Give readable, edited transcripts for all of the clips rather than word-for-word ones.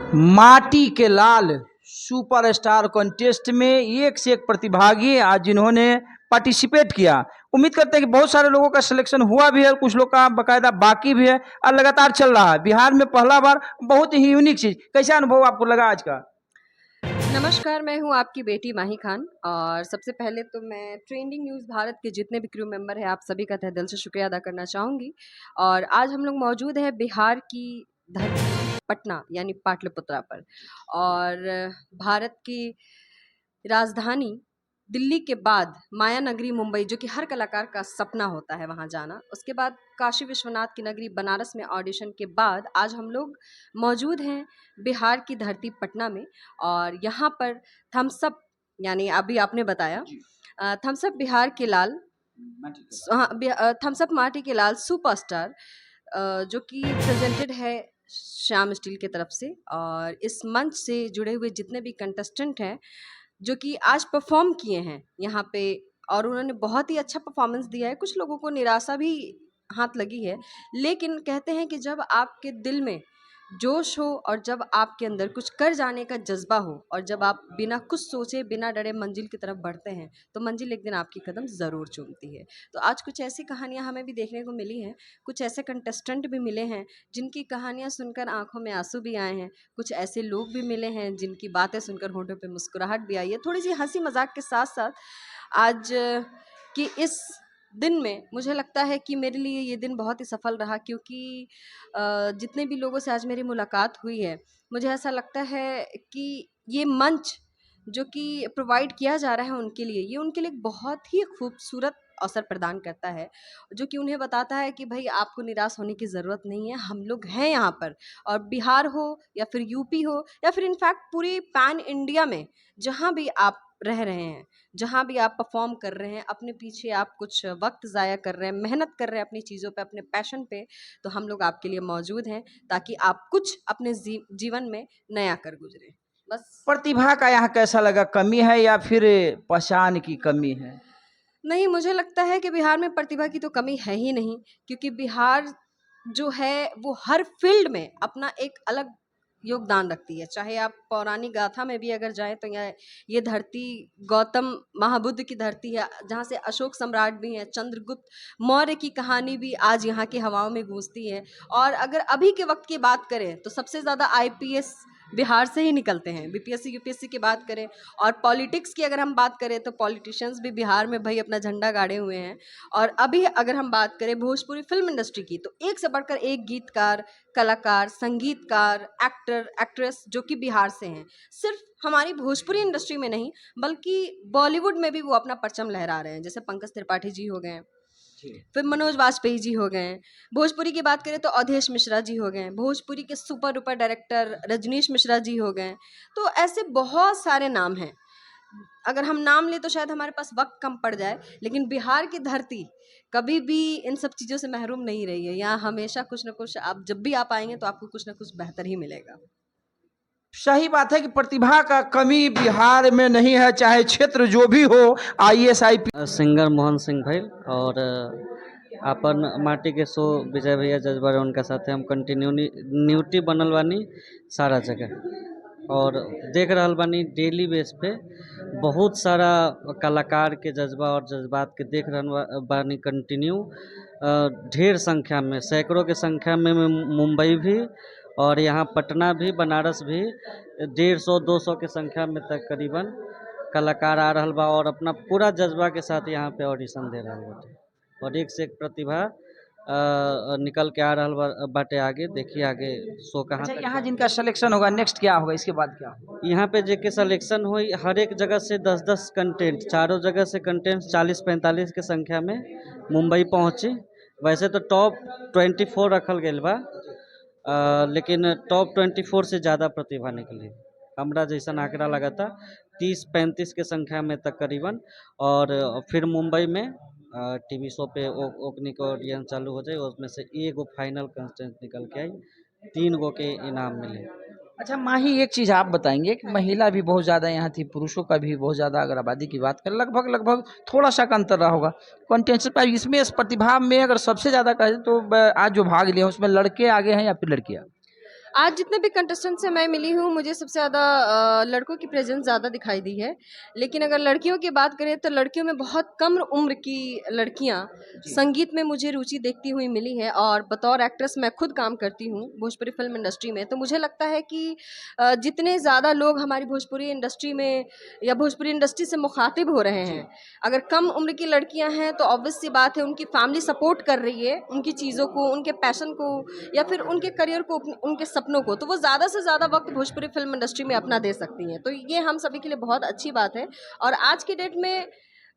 माटी के लाल superstar contest में एक से एक प्रतिभागी आज जिन्होंने पार्टिसिपेट किया। उम्मीद करते हैं कि बहुत सारे लोगों का सिलेक्शन हुआ भी है, कुछ लोग का बकायदा बाकी भी है और लगातार चल रहा है। बिहार में पहला बार बहुत ही यूनिक चीज। कैसा अनुभव आपको लगा आज का? नमस्कार, मैं हूं आपकी बेटी माही खान और सबसे पहले तो मैं ट्रेंडिंग न्यूज़ भारत के जितने भी क्रू मेंबर हैं आप सभी का तहे दिल से शुक्रिया अदा करना चाहूँगी। और आज हम लोग मौजूद हैं बिहार की धरती पटना यानी पाटलिपुत्रा पर। और भारत की राजधानी दिल्ली के बाद माया नगरी मुंबई, जो कि हर कलाकार का सपना होता है वहाँ जाना। उसके बाद काशी विश्वनाथ की नगरी बनारस में ऑडिशन के बाद आज हम लोग मौजूद हैं बिहार की धरती पटना में। और यहाँ पर थम्स अप, यानी अभी आपने बताया थम्स अप बिहार के लाल, थम्स अप माटी के लाल सुपरस्टार, जो कि प्रेजेंटेड है श्याम स्टील की तरफ से। और इस मंच से जुड़े हुए जितने भी कंटेस्टेंट हैं जो कि आज परफॉर्म किए हैं यहाँ पे, और उन्होंने बहुत ही अच्छा परफॉर्मेंस दिया है। कुछ लोगों को निराशा भी हाथ लगी है, लेकिन कहते हैं कि जब आपके दिल में जोश हो और जब आपके अंदर कुछ कर जाने का जज्बा हो और जब आप बिना कुछ सोचे बिना डरे मंजिल की तरफ बढ़ते हैं तो मंजिल एक दिन आपकी कदम ज़रूर चूमती है। तो आज कुछ ऐसी कहानियां हमें भी देखने को मिली हैं, कुछ ऐसे कंटेस्टेंट भी मिले हैं जिनकी कहानियां सुनकर आंखों में आंसू भी आए हैं, कुछ ऐसे लोग भी मिले हैं जिनकी बातें सुनकर होठों पे मुस्कुराहट भी आई है। थोड़ी सी हंसी मजाक के साथ साथ आज की इस दिन में मुझे लगता है कि मेरे लिए ये दिन बहुत ही सफल रहा, क्योंकि जितने भी लोगों से आज मेरी मुलाकात हुई है मुझे ऐसा लगता है कि ये मंच जो कि प्रोवाइड किया जा रहा है उनके लिए, ये उनके लिए बहुत ही खूबसूरत अवसर प्रदान करता है, जो कि उन्हें बताता है कि भाई आपको निराश होने की ज़रूरत नहीं है, हम लोग हैं यहाँ पर। और बिहार हो या फिर यूपी हो या फिर इनफैक्ट पूरी पैन इंडिया में जहाँ भी आप रह रहे हैं, जहाँ भी आप परफॉर्म कर रहे हैं, अपने पीछे आप कुछ वक्त ज़ाया कर रहे हैं, मेहनत कर रहे हैं अपनी चीज़ों पे, अपने पैशन पे, तो हम लोग आपके लिए मौजूद हैं ताकि आप कुछ अपने जीवन में नया कर गुजरें। बस। प्रतिभा का यहाँ कैसा लगा? कमी है या फिर पहचान की कमी है? नहीं, मुझे लगता है कि बिहार में प्रतिभा की तो कमी है ही नहीं, क्योंकि बिहार जो है वो हर फील्ड में अपना एक अलग योगदान रखती है। चाहे आप पौराणिक गाथा में भी अगर जाएं तो ये धरती गौतम महाबुद्ध की धरती है, जहाँ से अशोक सम्राट भी हैं, चंद्रगुप्त मौर्य की कहानी भी आज यहाँ की हवाओं में गूंजती है। और अगर अभी के वक्त की बात करें तो सबसे ज़्यादा आईपीएस बिहार से ही निकलते हैं, बीपीएससी यूपीएससी की बात करें। और पॉलिटिक्स की अगर हम बात करें तो पॉलिटिशियंस भी बिहार में भाई अपना झंडा गाड़े हुए हैं। और अभी अगर हम बात करें भोजपुरी फिल्म इंडस्ट्री की, तो एक से बढ़कर एक गीतकार, कलाकार, संगीतकार, एक्टर, एक्ट्रेस जो कि बिहार से हैं। सिर्फ हमारी भोजपुरी इंडस्ट्री में नहीं बल्कि बॉलीवुड में भी वो अपना परचम लहरा रहे हैं। जैसे पंकज त्रिपाठी जी हो गए, फिर मनोज वाजपेयी जी हो गए। भोजपुरी की बात करें तो अवधेश मिश्रा जी हो गए, भोजपुरी के super duper director Rajnish Mishra ji हो गए। तो ऐसे बहुत सारे नाम हैं, अगर हम नाम ले तो शायद हमारे पास वक्त कम पड़ जाए, लेकिन बिहार की धरती कभी भी इन सब चीज़ों से महरूम नहीं रही है। यहाँ हमेशा कुछ ना कुछ, आप जब भी आप आएंगे तो आपको कुछ ना कुछ बेहतर ही मिलेगा। सही बात है कि प्रतिभा का कमी बिहार में नहीं है, चाहे क्षेत्र जो भी हो। IAS IPS singer Mohan Singh भाई और अपन माटी के शो विजय भैया जज बारे उनका साथे हम कंटिन्यूटी बनल बानी सारा जगह, और देख रहल बानी डेली बेस पे बहुत सारा कलाकार के जज्बा और जज्बात के देख रहल बानी कंटिन्यू ढेर संख्या में, सैकड़ों के संख्या में मुंबई भी और यहाँ पटना भी, बनारस भी 150-200 के संख्या में तक करीबन कलाकार आ रहल बा और अपना पूरा जज्बा के साथ यहाँ पे ऑडिशन दे रहल बाटे और एक से एक प्रतिभा निकल के आ रहल बाटे। आगे देखिए आगे शो कहाँ अच्छा, तक यहाँ जाए। जिनका सिलेक्शन होगा नेक्स्ट क्या होगा, इसके बाद क्या होगा? यहाँ पे जेके सिलेक्शन हुई, हर एक जगह से 10-10 कंटेंट, चारों जगह से कंटेंट 40-45 के संख्या में मुंबई पहुँची। वैसे तो टॉप 24 रखल गई बा, लेकिन टॉप 24 से ज़्यादा प्रतिभा निकली। हमरा जैसा आंकड़ा लगा था 30-35 के संख्या में तक करीबन। और फिर मुंबई में टीवी शो पे ओपनिंग का ऑडियंस चालू हो जाए, उसमें से एगो फाइनल कंस्टेंट निकल के आई, 3 गो के इनाम मिले। अच्छा माही, एक चीज आप बताएंगे कि महिला भी बहुत ज्यादा यहाँ थी, पुरुषों का भी बहुत ज्यादा, अगर आबादी की बात करें लगभग लगभग थोड़ा सा का अंतर रहा होगा कंटेंट पर। इसमें इस प्रतिभा में अगर सबसे ज्यादा कहें तो आज जो भाग लिया उसमें लड़के आगे हैं या फिर लड़कियां? आज जितने भी कंटेस्टेंट से मैं मिली हूँ, मुझे सबसे ज़्यादा लड़कों की प्रेजेंस ज़्यादा दिखाई दी है। लेकिन अगर लड़कियों की बात करें तो लड़कियों में बहुत कम उम्र की लड़कियाँ संगीत में मुझे रुचि देखती हुई मिली है। और बतौर एक्ट्रेस मैं खुद काम करती हूँ भोजपुरी फिल्म इंडस्ट्री में, तो मुझे लगता है कि जितने ज़्यादा लोग हमारी भोजपुरी इंडस्ट्री में या भोजपुरी इंडस्ट्री से मुखातिब हो रहे हैं, अगर कम उम्र की लड़कियां हैं तो ऑब्वियस सी बात है उनकी फैमिली सपोर्ट कर रही है उनकी चीज़ों को, उनके पैशन को या फिर उनके करियर को, उनके सपनों को, तो वो ज़्यादा से ज़्यादा वक्त भोजपुरी फिल्म इंडस्ट्री में अपना दे सकती हैं। तो ये हम सभी के लिए बहुत अच्छी बात है। और आज की डेट में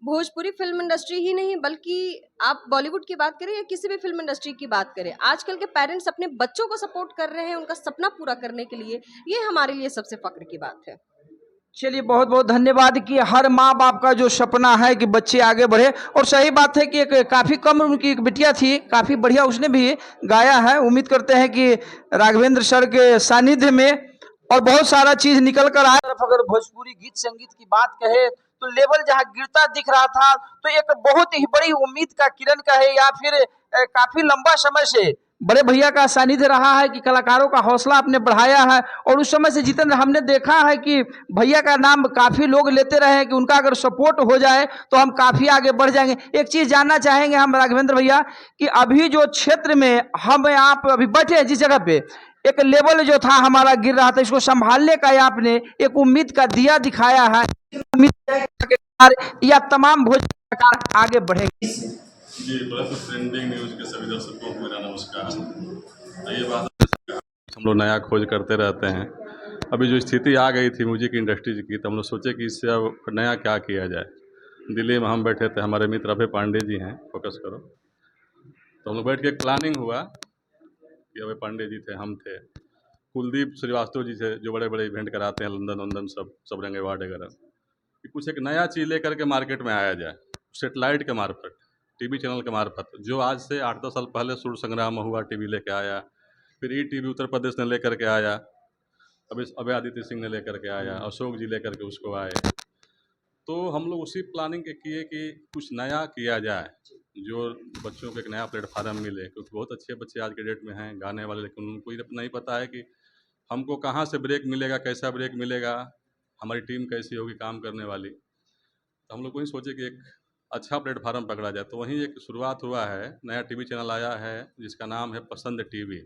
भोजपुरी फिल्म इंडस्ट्री ही नहीं बल्कि आप बॉलीवुड की बात करें या किसी भी फिल्म इंडस्ट्री की बात करें, आजकल के पेरेंट्स अपने बच्चों को सपोर्ट कर रहे हैं उनका सपना पूरा करने के लिए। ये हमारे लिए सबसे फक्र की बात है। चलिए, बहुत बहुत धन्यवाद कि हर माँ बाप का जो सपना है कि बच्चे आगे बढ़े। और सही बात है कि एक काफ़ी कम उम्र की एक बिटिया थी, काफ़ी बढ़िया उसने भी गाया है। उम्मीद करते हैं कि राघवेंद्र सर के सानिध्य में और बहुत सारा चीज निकल कर आए। तरफ अगर भोजपुरी गीत संगीत की बात कहे तो लेवल जहाँ गिरता दिख रहा था, तो एक बहुत ही बड़ी उम्मीद का किरण कहे या फिर काफी लंबा समय से बड़े भैया का सानिध्य रहा है कि कलाकारों का हौसला आपने बढ़ाया है। और उस समय से जितने हमने देखा है कि भैया का नाम काफी लोग लेते रहे हैं कि उनका अगर सपोर्ट हो जाए तो हम काफी आगे बढ़ जाएंगे। एक चीज जानना चाहेंगे हम राघवेंद्र भैया कि अभी जो क्षेत्र में हम आप अभी बैठे हैं जिस जगह पे, एक लेवल जो था हमारा गिर रहा था, इसको संभालने का आपने एक उम्मीद का दिया दिखाया है। या तमाम भोजपुरी आगे बढ़ेंगे। जी, प्लस ट्रेंडिंग न्यूज़ के सभी दर्शकों को मेरा नमस्कार। ये बात हम लोग नया खोज करते रहते हैं। अभी जो स्थिति आ गई थी म्यूजिक इंडस्ट्री की, तो हम लोग सोचे कि इससे अब नया क्या किया जाए। दिल्ली में हम बैठे थे, हमारे मित्र अभय पांडे जी हैं, फोकस करो, तो हम लोग बैठ के एक प्लानिंग हुआ कि अभय पांडे जी थे, हम थे, कुलदीप श्रीवास्तव जी थे जो बड़े बड़े इवेंट कराते हैं लंदन वंदन सब रंग अवार्ड वगैरह, कि कुछ एक नया चीज़ लेकर के मार्केट में आया जाए सेटेलाइट के मार्फत, टीवी चैनल के मार्फत। जो आज से 8-10 साल पहले सूर्य संग्राम हुआ टीवी लेके आया, फिर ई टीवी उत्तर प्रदेश ने लेकर के आया, अभी अभय आदित्य सिंह ने लेकर के आया, अशोक जी लेकर के उसको आए। तो हम लोग उसी प्लानिंग के किए कि कुछ नया किया जाए, जो बच्चों को एक नया प्लेटफार्म मिले, क्योंकि बहुत अच्छे बच्चे आज के डेट में हैं गाने वाले, लेकिन उनको ये नहीं पता है कि हमको कहाँ से ब्रेक मिलेगा, कैसा ब्रेक मिलेगा, हमारी टीम कैसी होगी काम करने वाली। तो हम लोग वही सोचे कि एक अच्छा प्लेटफार्म पकड़ा जाए। तो वहीं एक शुरुआत हुआ है, नया टीवी चैनल आया है जिसका नाम है पसंद टीवी,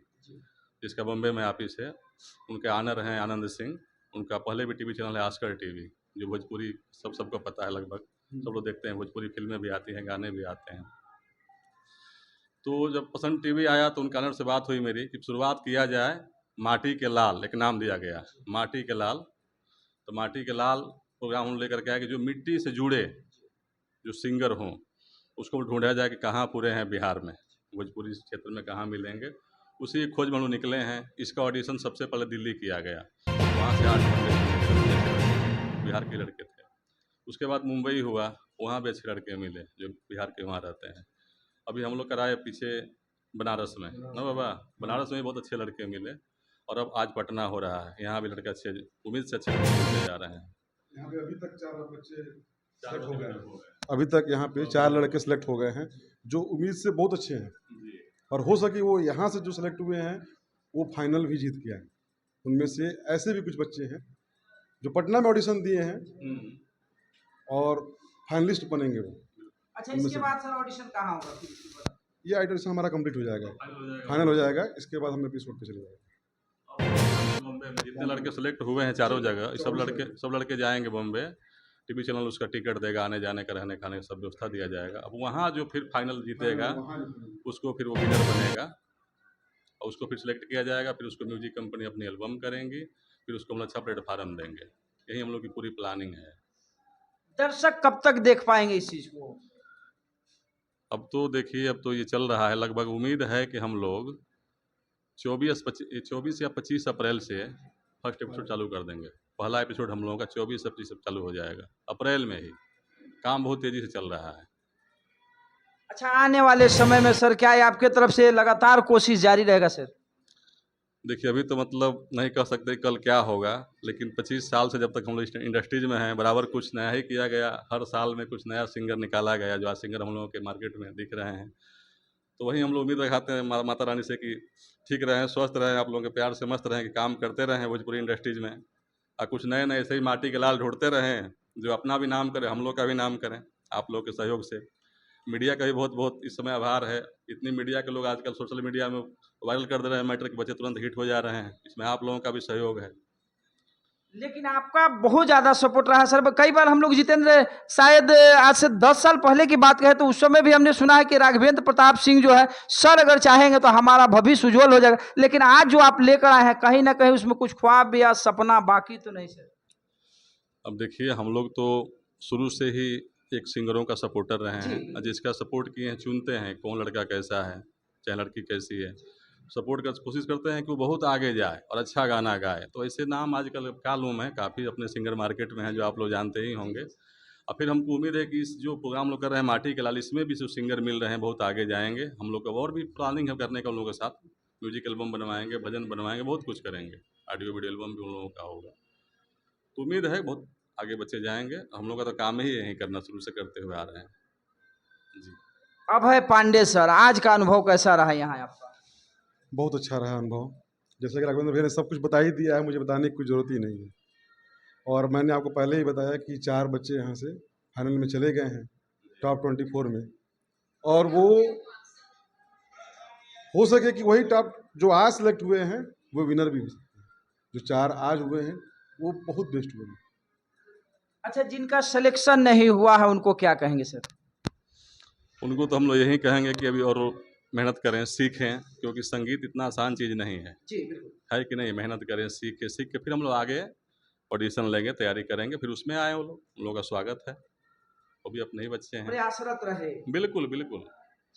जिसका बम्बे में ऑफिस है। उनके ऑनर हैं आनंद सिंह। उनका पहले भी टीवी चैनल है आस्कर टीवी, जो भोजपुरी सबको पता है, लगभग सब लोग देखते हैं, भोजपुरी फिल्में भी आती हैं, गाने भी आते हैं। तो जब पसंद टीवी आया तो उनके ऑनर से बात हुई मेरी कि शुरुआत किया जाए माटी के लाल, एक नाम दिया गया माटी के लाल। तो माटी के लाल प्रोग्राम हम लेकर के आए कि जो मिट्टी से जुड़े जो सिंगर हों उसको ढूंढा जाए कि कहाँ पूरे हैं बिहार में, भोजपुरी क्षेत्र में कहाँ मिलेंगे। उसी खोज में हम लोग निकले हैं। इसका ऑडिशन सबसे पहले दिल्ली किया गया, वहाँ से 8 बिहार के लड़के थे। उसके बाद मुंबई हुआ, वहाँ भी अच्छे लड़के मिले जो बिहार के वहाँ रहते हैं। अभी हम लोग कराए पीछे बनारस में ना बाबा, बनारस में भी बहुत अच्छे लड़के मिले। और अब आज पटना हो रहा है, यहाँ भी लड़के अच्छे, उम्मीद से अच्छे लड़के मिलते जा रहे हैं। यहाँ पे अभी तक 4 बच्चे सेलेक्ट हो गए हैं। अभी तक यहाँ पे 4 लड़के सेलेक्ट हो गए हैं जो उम्मीद से बहुत अच्छे हैं, और हो सके वो यहाँ से जो सेलेक्ट हुए हैं वो फाइनल भी जीत के आए। उनमें से ऐसे भी कुछ बच्चे हैं जो पटना में ऑडिशन दिए हैं और फाइनलिस्ट बनेंगे वो। अच्छा, इसके बाद सर ऑडिशन कहाँ होगा? ये ऑडिशन हमारा कंप्लीट हो जाएगा, फाइनल हो जाएगा, इसके बाद हम एपिसोड पे चले जाएंगे। बॉम्बे में जितने लड़के सेलेक्ट हुए हैं चारों जगह, सब लड़के जाएंगे बॉम्बे। टीवी चैनल उसका टिकट देगा, आने जाने का, रहने खाने का सब व्यवस्था दिया जाएगा। अब वहाँ जो फिर फाइनल जीतेगा उसको फिर वो विनर बनेगा और उसको फिर सिलेक्ट किया जाएगा। फिर उसको म्यूजिक कंपनी अपनी एल्बम करेंगी, फिर उसको हम अच्छा प्लेटफार्म देंगे। यही हम लोग की पूरी प्लानिंग है। दर्शक कब तक देख पाएंगे इस चीज को? अब तो देखिए, अब तो ये चल रहा है, लगभग उम्मीद है कि हम लोग 24 या 25 अप्रैल से फर्स्ट एपिसोड चालू कर देंगे। पहला एपिसोड हम लोगों का 24 से चालू हो जाएगा, अप्रैल में ही। काम बहुत तेज़ी से चल रहा है। अच्छा, आने वाले समय में सर क्या है आपके तरफ से लगातार कोशिश जारी रहेगा सर? देखिए, अभी तो मतलब नहीं कह सकते कल क्या होगा, लेकिन 25 साल से जब तक हम लोग इंडस्ट्रीज में हैं, बराबर कुछ नया ही किया गया। हर साल में कुछ नया सिंगर निकाला गया, जो आज सिंगर हम लोगों के मार्केट में दिख रहे हैं। तो वही हम लोग उम्मीद रखाते हैं माता रानी से कि ठीक रहें, स्वस्थ रहें, आप लोगों के प्यार से मस्त रहें, कि काम करते रहें भोजपुरी इंडस्ट्रीज़ में, और कुछ नए नए ऐसे ही माटी के लाल ढूंढते रहें जो अपना भी नाम करें, हम लोग का भी नाम करें आप लोग के सहयोग से। मीडिया का भी बहुत बहुत इस समय आभार है। इतनी मीडिया के लोग आजकल सोशल मीडिया में वायरल कर दे रहे हैं मैटर के, बच्चे तुरंत हिट हो जा रहे हैं, इसमें आप लोगों का भी सहयोग है। लेकिन आपका बहुत ज्यादा सपोर्ट रहा सर। कई बार हम लोग जितेंद्र, शायद आज से 10 साल पहले की बात कहें तो उस समय भी हमने सुना है कि राघवेंद्र प्रताप सिंह जो है, सर अगर चाहेंगे तो हमारा भविष्य उज्जवल हो जाएगा, लेकिन आज जो आप लेकर आए हैं कहीं ना कहीं उसमें कुछ ख्वाब या सपना बाकी तो नहीं सर? अब देखिए, हम लोग तो शुरू से ही एक सिंगरों का सपोर्टर रहे जी। हैं, जिसका सपोर्ट किए हैं, चुनते हैं कौन लड़का कैसा है, चाहे लड़की कैसी है, सपोर्ट कर कोशिश करते हैं कि वो बहुत आगे जाए और अच्छा गाना गाए। तो ऐसे नाम आजकल कालूम है, काफ़ी अपने सिंगर मार्केट में हैं जो आप लोग जानते ही होंगे। और फिर हमको उम्मीद है कि इस जो प्रोग्राम लोग कर रहे हैं माटी के लाल, इसमें भी जो सिंगर मिल रहे हैं बहुत आगे जाएंगे। हम लोग का और भी प्लानिंग है करने का उन लोगों के साथ, म्यूजिक एल्बम बनवाएंगे, भजन बनवाएंगे, बहुत कुछ करेंगे, ऑडियो वीडियो एल्बम भी उन लोगों का होगा। तो उम्मीद है बहुत आगे बच्चे जाएंगे। हम लोग का तो काम ही यही करना शुरू से करते हुए आ रहे हैं जी। अभय पांडे सर, आज का अनुभव कैसा रहा यहाँ आपका? बहुत अच्छा रहा अनुभव। जैसे कि राघवेंद्र भैया ने सब कुछ बता ही दिया है, मुझे बताने की कोई ज़रूरत ही नहीं है। और मैंने आपको पहले ही बताया कि 4 बच्चे यहाँ से फाइनल में चले गए हैं टॉप 24 में, और वो हो सके कि वही टॉप जो आज सेलेक्ट हुए हैं वो विनर भी हो सकते हैं। जो 4 आज हुए हैं वो बहुत बेस्ट हुए हैं। अच्छा, जिनका सिलेक्शन नहीं हुआ है उनको क्या कहेंगे सर? उनको तो हम लोग यही कहेंगे कि अभी और मेहनत करें, सीखें, क्योंकि संगीत इतना आसान चीज़ नहीं है, जी बिल्कुल। है कि नहीं। मेहनत करें, सीख के फिर हम लोग आगे ऑडिशन लेंगे, तैयारी करेंगे, फिर उसमें आए वो लोग, उन लोगों का स्वागत है। वो भी अपने ही बच्चे हैं। प्रयासरत रहे। बिल्कुल बिल्कुल।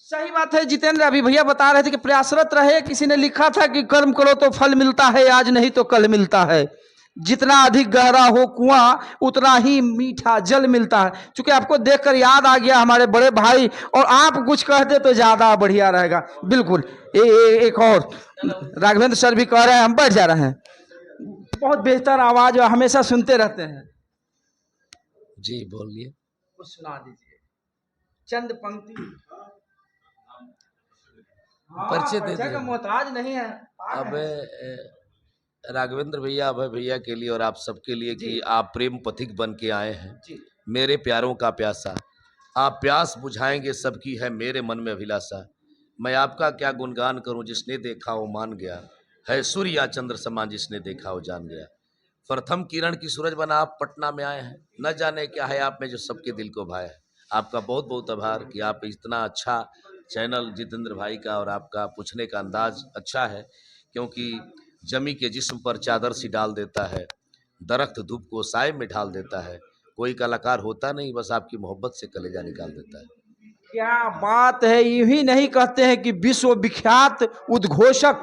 सही बात है जितेंद्र, अभी भैया बता रहे थे कि प्रयासरत रहे। किसी ने लिखा था कि कर्म करो तो फल मिलता है, आज नहीं तो कल मिलता है। जितना अधिक गहरा हो कुआं उतना ही मीठा जल मिलता है। चूंकि आपको देखकर याद आ गया हमारे बड़े भाई, और आप कुछ कहते तो ज्यादा बढ़िया रहेगा। बिल्कुल। एक और राघवेंद्र सर भी कह रहे हैं, हम बैठ जा रहे हैं। बहुत बेहतर आवाज और हमेशा सुनते रहते हैं। जी बोलिए। कुछ सुना दीजिए, चंद पंक्ति। परिचय दे परिचय का दिए। मोहताज नहीं है। अब राघवेंद्र भैया, अभय भैया के लिए और आप सबके लिए कि आप प्रेम पथिक बन के आए हैं। जी। मेरे प्यारों का प्यासा, आप प्यास बुझाएंगे सबकी है मेरे मन में अभिलाषा। मैं आपका क्या गुणगान करूं, जिसने देखा वो मान गया, है सूर्य या चंद्र समान जिसने देखा वो जान गया। प्रथम किरण की सूरज बना आप पटना में आए हैं, न जाने क्या है आप में जो सबके दिल को भाया है। आपका बहुत बहुत आभार कि आप इतना अच्छा चैनल जितेंद्र भाई का, और आपका पूछने का अंदाज अच्छा है, क्योंकि जमी के जिस्म पर चादर सी डाल देता है, दरख्त धूप को साए में ढाल देता है। कोई कलाकार होता नहीं, बस आपकी मोहब्बत से कलेजा निकाल देता है। क्या बात है। यूं ही नहीं कहते हैं कि विश्वविख्यात उद्घोषक,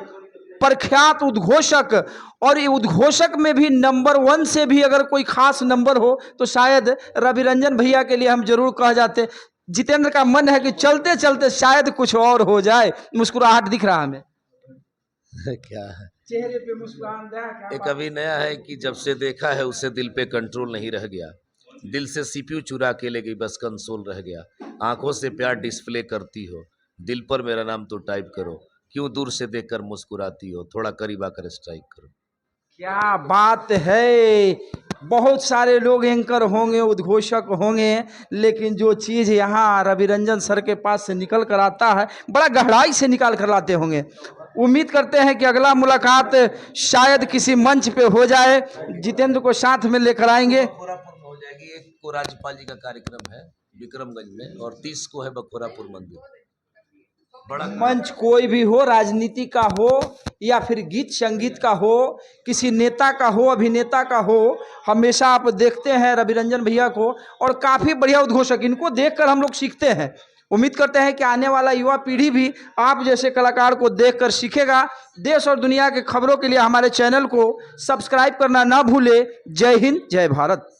प्रख्यात उद्घोषक, और ये उद्घोषक में भी नंबर 1 से भी अगर कोई खास नंबर हो तो शायद रवि रंजन भैया के लिए हम जरूर कह जाते। जितेंद्र का मन है कि चलते चलते शायद कुछ और हो जाए। मुस्कुराहट दिख रहा हमें, क्या है, चेहरे पे मुस्कुराहट है। एक अभी नया है कि जब से देखा है उससे दिल पे कंट्रोल नहीं रह गया, दिल से सीपीयू चुरा के ले गई बस कंसोल रह गया। आंखों से प्यार डिस्प्ले करती हो, दिल पर मेरा नाम तो टाइप करो, क्यों दूर से देखकर मुस्कुराती हो, थोड़ा करीब आकर स्ट्राइक करो। क्या बात है। बहुत सारे लोग एंकर होंगे, उद्घोषक होंगे, लेकिन जो चीज़ यहाँ रवि रंजन सर के पास से निकल कर आता है, बड़ा गहराई से निकाल कर लाते होंगे। उम्मीद करते हैं कि अगला मुलाकात शायद किसी मंच पे हो जाए। जितेंद्र को साथ में लेकर आएंगे। बखोरापुर में हो जाएगी, एक को राज्यपाल जी का कार्यक्रम है विक्रमगंज में, और 30 को है बखोरापुर मंदिर। बड़ा मंच कोई भी हो, राजनीति का हो या फिर गीत संगीत का हो, किसी नेता का हो, अभिनेता का हो, हमेशा आप देखते हैं रवि रंजन भैया को, और काफ़ी बढ़िया उद्घोषक, इनको देखकर हम लोग सीखते हैं। उम्मीद करते हैं कि आने वाला युवा पीढ़ी भी आप जैसे कलाकार को देखकर सीखेगा। देश और दुनिया के खबरों के लिए हमारे चैनल को सब्सक्राइब करना ना भूले। जय हिंद, जय भारत।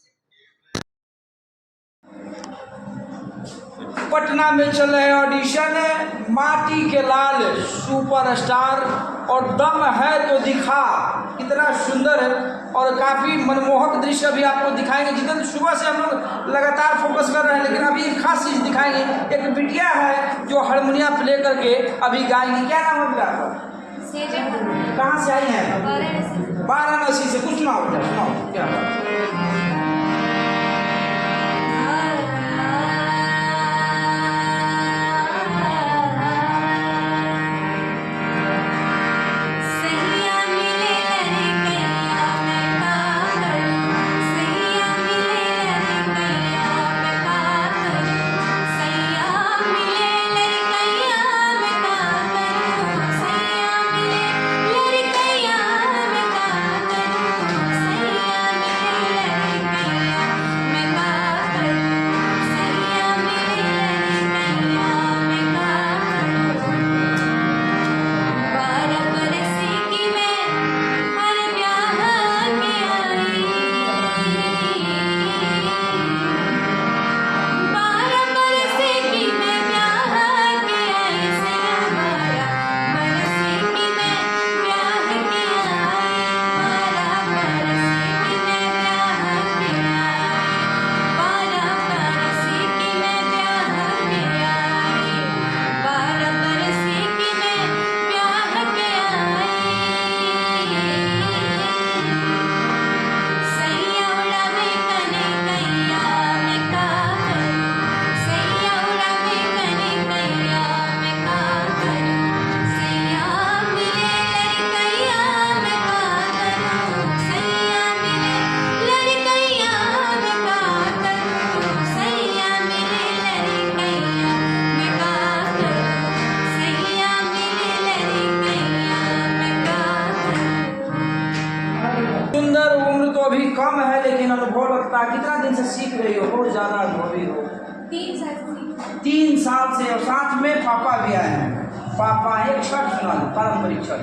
पटना में चल रहे ऑडिशन, माटी के लाल सुपरस्टार और दम है तो दिखा, कितना सुंदर है और काफ़ी मनमोहक दृश्य अभी आपको दिखाएंगे। जितने सुबह से हम लोग लगातार फोकस कर रहे हैं, लेकिन अभी एक खास चीज़ दिखाएंगे। एक बिटिया है जो हारमोनिया प्ले करके अभी गाएंगी। क्या नाम है बेटा आपका? कहाँ से आई हैं? वाराणसी से। कुछ सुनाओ बेटा, सुनाओ क्या बात। सुंदर। उम्र तो अभी कम है लेकिन अनुभव लगता है। कितना दिन से सीख रही हो? बहुत ज़्यादा अनुभवी हो। 3 साल से। और साथ में पापा भी आए हैं। पापा एक छठ सुना दो, पारंपरिक छठ।